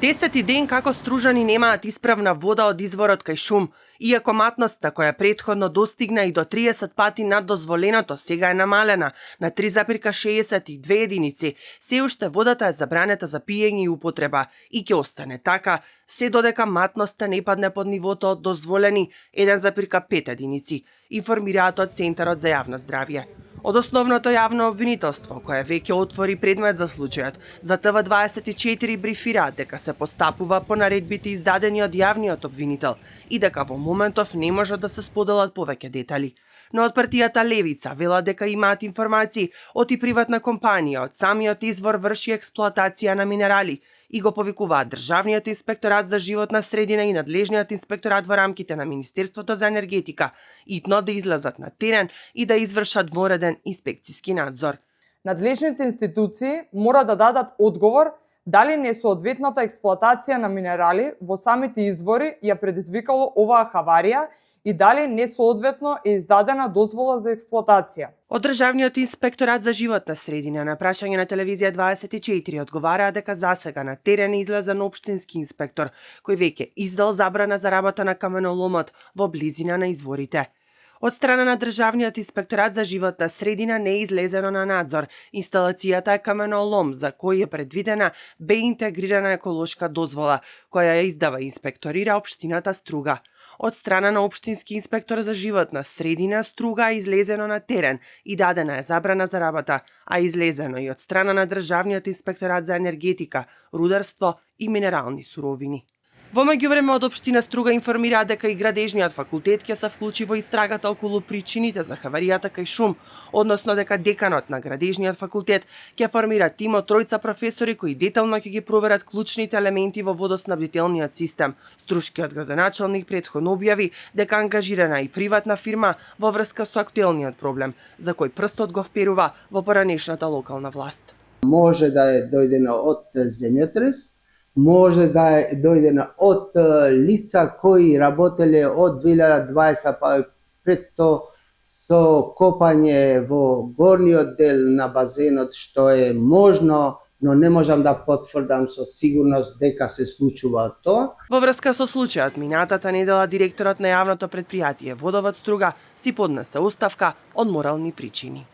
10-ти ден како Стружани немаат исправна вода од изворот кај Шум, иако матноста која претходно достигна и до 30 пати над дозволеното сега е намалена на 3,62 единици, се уште водата е забранета за пиење и употреба и ќе остане така, се додека матноста не падне под нивото од дозволени 1,5 единици, информираат од Центарот за јавно здравје. Од основното јавно обвинителство, кое веќе отвори предмет за случајот, за ТВ24 брифираат дека се постапува по наредбите издадени од јавниот обвинител и дека во моментов не можат да се споделат повеќе детали. Но од партијата Левица велат дека имаат информации од и приватна компанија од самиот извор врши експлоатација на минерали и го повикуваат Државниот инспекторат за животна средина и надлежниот инспекторат во рамките на Министерството за енергетика итно да излезат на терен и да извршат вореден инспекциски надзор. Надлежните институции мора да дадат одговор дали несоодветната експлоатација на минерали во самите извори ја предизвикало оваа хаварија и дали несоодветно е издадена дозвола за експлоатација. Од Државниот инспекторат за животна средина на прашање на телевизија 24 одговараа дека засега на терен излезен општински инспектор кој веќе издал забрана за работа на каменоломот во близина на изворите. Од страна на Државниот инспекторат за животна средина не е излезено на надзор. Инсталацијата е каменолом за кој е предвидена интегрирана еколошка дозвола, која ја издава и инспекторира општината Струга. Од страна на општински инспектор за животна средина Струга е излезено на терен и дадена е забрана за работа, а излезено и од страна на Државниот инспекторат за енергетика, рударство и минерални суровини. Во меѓувреме од општина Струга информираат дека и градежниот факултет ќе се вклучи во истрагата околу причините за хаваријата кај Шум, односно дека деканот на градежниот факултет ќе формира тим од 3 професори кои детално ќе ги проверат клучните елементи во водоснабдителниот систем. Струшкиот градоначалник претходно објави дека ангажирана и приватна фирма во врска со актуелниот проблем, за кој прстот го вперува во поранешната локална власт. Може да е дојдено од земјотрес, може да е дојдена од лица кои работеле од 2020 па пред то со копање во горниот дел на базенот, што е можно, но не можам да потврдам со сигурност дека се случува тоа. Во врска со случајот минатата недела директорот на јавното претпријатие Водовод Струга си поднесе оставка од морални причини.